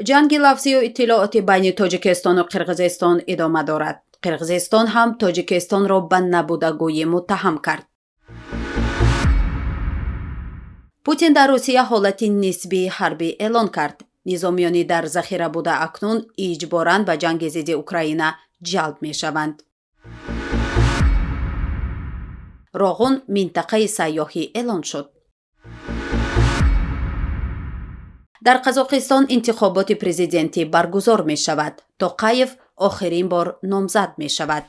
جنگ لفظی و اطلاعاتی بین تاجیکستان و قرقیزستان ادامه دارد. قرقیزستان هم تاجیکستان را به نبودگویی متهم کرد. پوتین در روسیه حالت نسبی حربی اعلان کرد. نظامیانی در ذخیره بوده اکنون اجباراً به جنگ ضد اوکراین جلب می شوند. راغون منطقه سیاحی اعلان شد. در قزاقستان انتخابات پرزیدنتی برگزار می شود. توقیف آخرین بار نامزد می شود.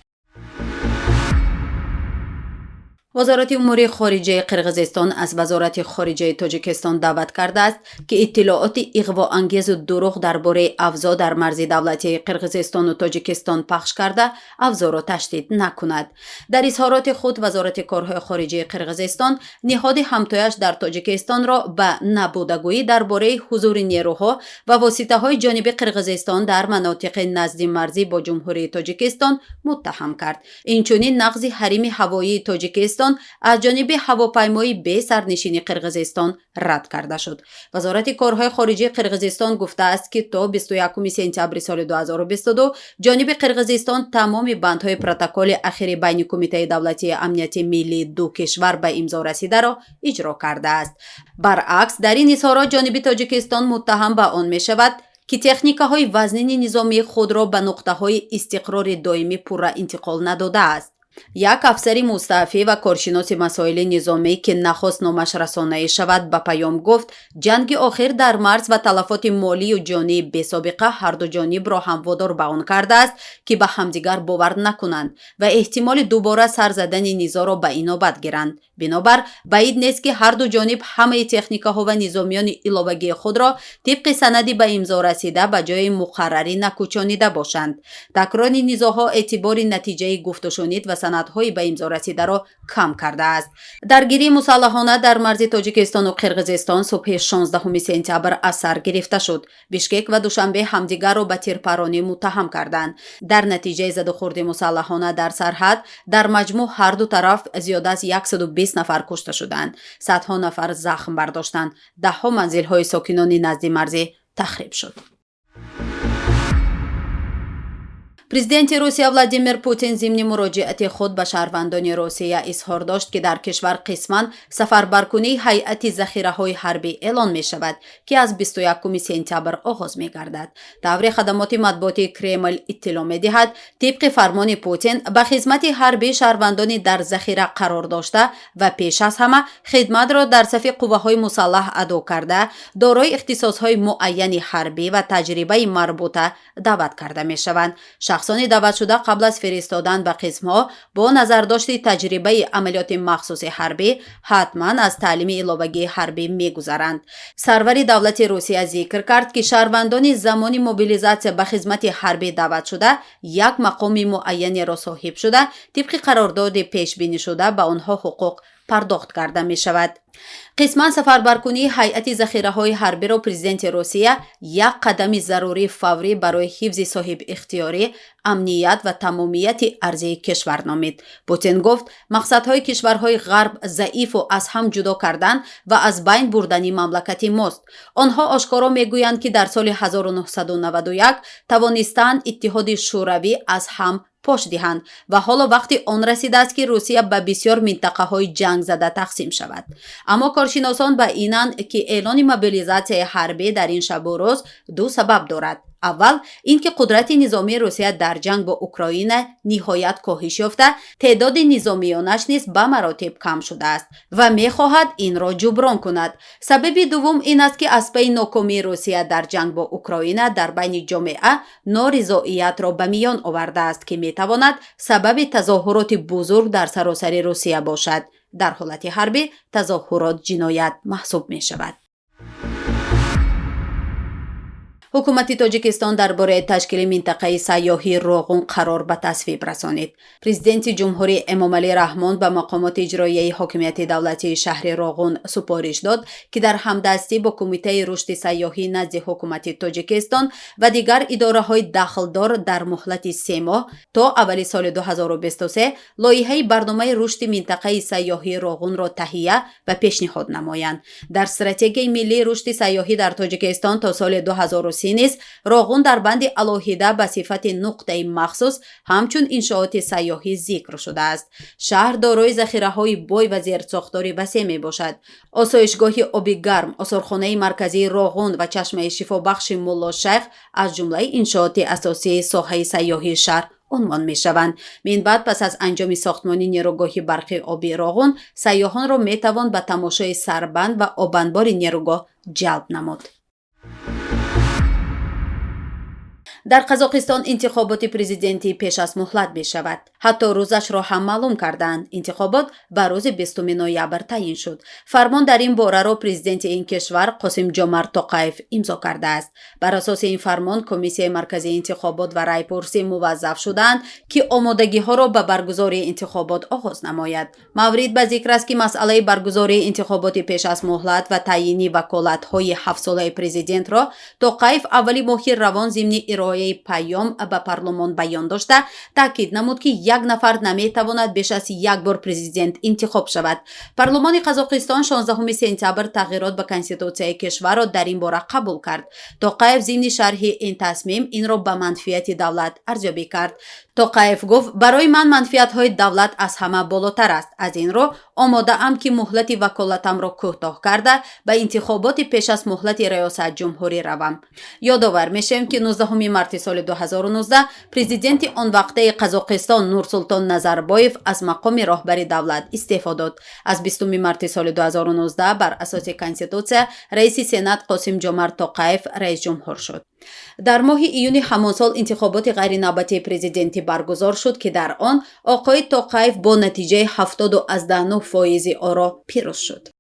وزارت امور خارجه قرقیزستان از وزارت خارجه تاجیکستان دعوت کرده است که اطلاعات اغواانگیز و دروغ درباره اوضاع در مرز دولتی قرقیزستان و تاجیکستان پخش کرده اوضاع را تشدید نکند. در اظهارات خود وزارت کارهای خارجه قرقیزستان نهاد همتایش در تاجیکستان را به نبودگویی درباره حضور نیروها و واسطه‌های جانب قرقیزستان در مناطق نزد مرزی با جمهوری تاجیکستان متهم کرد. اینچنین نقض حریم هوایی تاجیکستان از جانب هواپیمای به سرنشین قرقیزستان رد کرده شد. وزارت کارهای خارجه قرقیزستان گفته است که تا 21 سپتامبر سال 2022 جانب قرقیزستان تمام بندهای پروتکل اخیر بین کمیته دولتی امنیت ملی دو کشور به امضا رسیده را اجرا کرده است. برعکس در این اظهارات جانب تاجیکستان متهم به آن می شود که تکنیک‌های وزنین نظامی خود را به نقطه‌های استقرار دائمی پورا انتقال نداده است. یک افسر مستعفی و کارشناس مسائل نظامی که نخواست نامش رسانه شود به پیام گفت جنگ آخر در مرز و تلفات مالی و جانی بی‌سابقه هر دو جانب را هم وادار به آن کرده است که به همدیگر باور نکنند و احتمال دوباره سر زدن نزاع را به اینابت گیرند. بنابر بعید نیست که هر دو جانب همه تکنیک‌ها و نظامیان علاوگی خود را طبق سندی به امضا رسیده به جای مقرری نکوچانیده باشند. تکرار نزاع‌ها اعتبار نتیجه گفت و شنید و سندهای به امضا رسیده را کم کرده است. درگیری مسلحانه در مرز تاجیکستان و قرقیزستان صبح 16 سپتامبر از سر گرفته شد. بیشکک و دوشنبه همدیگر را به تیرپرانی متهم کردند. در نتیجه زد و خورد مسلحانه در سرحد در مجموع هر دو طرف زیاده از 120 نفر کشته شدند. صدها نفر زخم برداشتند. دهها منزل‌های ساکنان نزد مرزی تخریب شد. پرزیدنت روسیه ولادیمیر پوتین ضمن مراجعت خود به شهروندان روسیه اظهار داشت که در کشور قسماً سفربرکنی هیئت ذخیره‌های حربی اعلان می شود که از 21 سپتامبر آغاز می گردد. طور خدمات مطبوعاتی کرمل اطلاع می دهد طبق فرمان پوتین به خدمت حربی شهروندان در ذخیره قرار داشته و پیش از همه خدمت را در صف قوه‌های مسلح ادا کرده دارای اختصاص‌های معین حربی و تجربه مربوطه دعوت کرده می شوند. شخصان دعوت شده قبل از فرستادن به قسم‌ها با نظرداشت تجربه عملیات مخصوص حربی حتما از تعلیم علاوگی حربی می‌گذرند. سرور دولت روسیه ذکر کرد که شهروندان زمان موبیلیزاسیون به خدمت حربی دعوت شده یک مقام معین را صاحب شده طبق قرارداد پیش بینی شده به آنها حقوق پرداخت کرده می شود. قسمان سفربرکنی هیئت ذخیره‌های حربی را پرزیدنت روسیه یک قدم ضروری فوری برای حفظ صاحب اختیاری، امنیت و تمامیت ارضی کشور نامید. پوتین گفت مقصدهای کشورهای غرب ضعیف و از هم جدا کردن و از بین بردن مملکت ماست. آنها آشکارا میگویند که در سال 1991 توانستند اتحاد شوروی از هم پاش دهند و حالا وقتی آن رسیده است که روسیه به بسیار منطقه های جنگ زده تقسیم شود. اما کارشناسان به اینند که اعلان موبیلیزاسیون حربی در این شب و روز دو سبب دارد. اول اینکه قدرت نظامی روسیه در جنگ با اوکراین نهایت کاهش یافته، تعداد نظامیانش نیز به مراتب کم شده است و می‌خواهد این را جبران کند. سبب دوم این است که از پی ناکامی روسیه در جنگ با اوکراین در بین جامعه نارضایت را به میان آورده است که می‌تواند سبب تظاهرات بزرگ در سراسر روسیه باشد. در حالت حربی تظاهرات جنایت محسوب می‌شود. حکومت تاجیکستان درباره تشکیل منطقه سیاحی راغون قرار به تصویب رسانید. پرزیدنت جمهوری امامعلی رحمان به مقامات اجرایی حاکمیت دولتی شهر راغون سپارش داد که در همدستی با کمیته رشد سیاحی نزد حکومت تاجیکستان و دیگر اداره‌های دخلدار در مهلت 3 ماه تا اول سال 2023 لایحه برنامه رشد منطقه سیاحی راغون را تهیه و پیشنهاد نمایند. در استراتژی ملی رشد سیاحی در تاجیکستان تا سال 2030 асосӣ низ роғун дар банди алоҳида ба сифати нуқтаи махсус ҳамчун иншооти сайёҳӣ зикр шудааст. шаҳр дорои захираҳои бой ва зерсохтори васеъ мебошад. осоишгоҳи оби гарм, осорхонаи марказии роғун ва чашмаи шифобахши мулло шайх аз ҷумлаи иншооти асосии соҳаи сайёҳии шаҳр унвон мешаванд. Минбаъд пас аз анҷоми сохтмони нерӯгоҳи барқи оби роғун сайёҳонро метавон ба тамошои сарбанд ва обанбори нерӯгоҳ ҷалб намуд. дар қазоқистон интихоботи президентӣ пеш аз муҳлат мешавад. ҳатто рӯзашро ҳам маълум карданд. интихобот ба рӯзи 20 ноябр таъин шуд. фармон дар ин бораро президенти ин кишвар Қосимҷомарт Тоқаев имзо кардааст. бар асоси ин фармон комиссияи марказии интихобот ва райпурсӣ муваззаф шуданд ки омодагиҳоро ба баргузории интихобот оғоз намояд. маврид ба зикр аст ки масъалаи баргузории интихоботи пеш аз муҳлат ва таъйини ваколатҳои 7-солаи президентро Тоқаев аввали моҳи равон зимни ирояи паём ба парлумон баён дошта таъкид намуд ки як нафар наметавонад беш аз як бор президент интихоб шавад. парлумони Қазоқистон 16 сентябр тағйирот ба конститутсияи кишварро дар ин бора қабул кард. Тоқаев зимни шарҳи ин тасмим инро ба манфиати давлат арзёбӣ кард. Тоқаев гуфт: барои ман манфиатҳои давлат аз ҳама болотар аст. аз ин ро омодаам ки муҳлати ваколатамро кӯтоҳ карда ба интихоботи пеш аз муҳлати риёсатҷумҳурӣ равам. ёдовар мешавем ки 19 марти соли 2019 президенти он вақтаи Қазоқистон Нурсултон Назарбоев аз мақоми роҳбари давлат истеъфо дод. аз 20 марти соли 2019 бар асоси конститутсия раиси Сенат Қосимҷомарт Тоқаев раисҷумҳур шуд. дар моҳи июни ҳамон сол интихоботи ғайринавбатии президентӣ баргузор шуд ки дар он оқои Тоқаев бо натиҷаи 70.9% оро пирӯз шуд.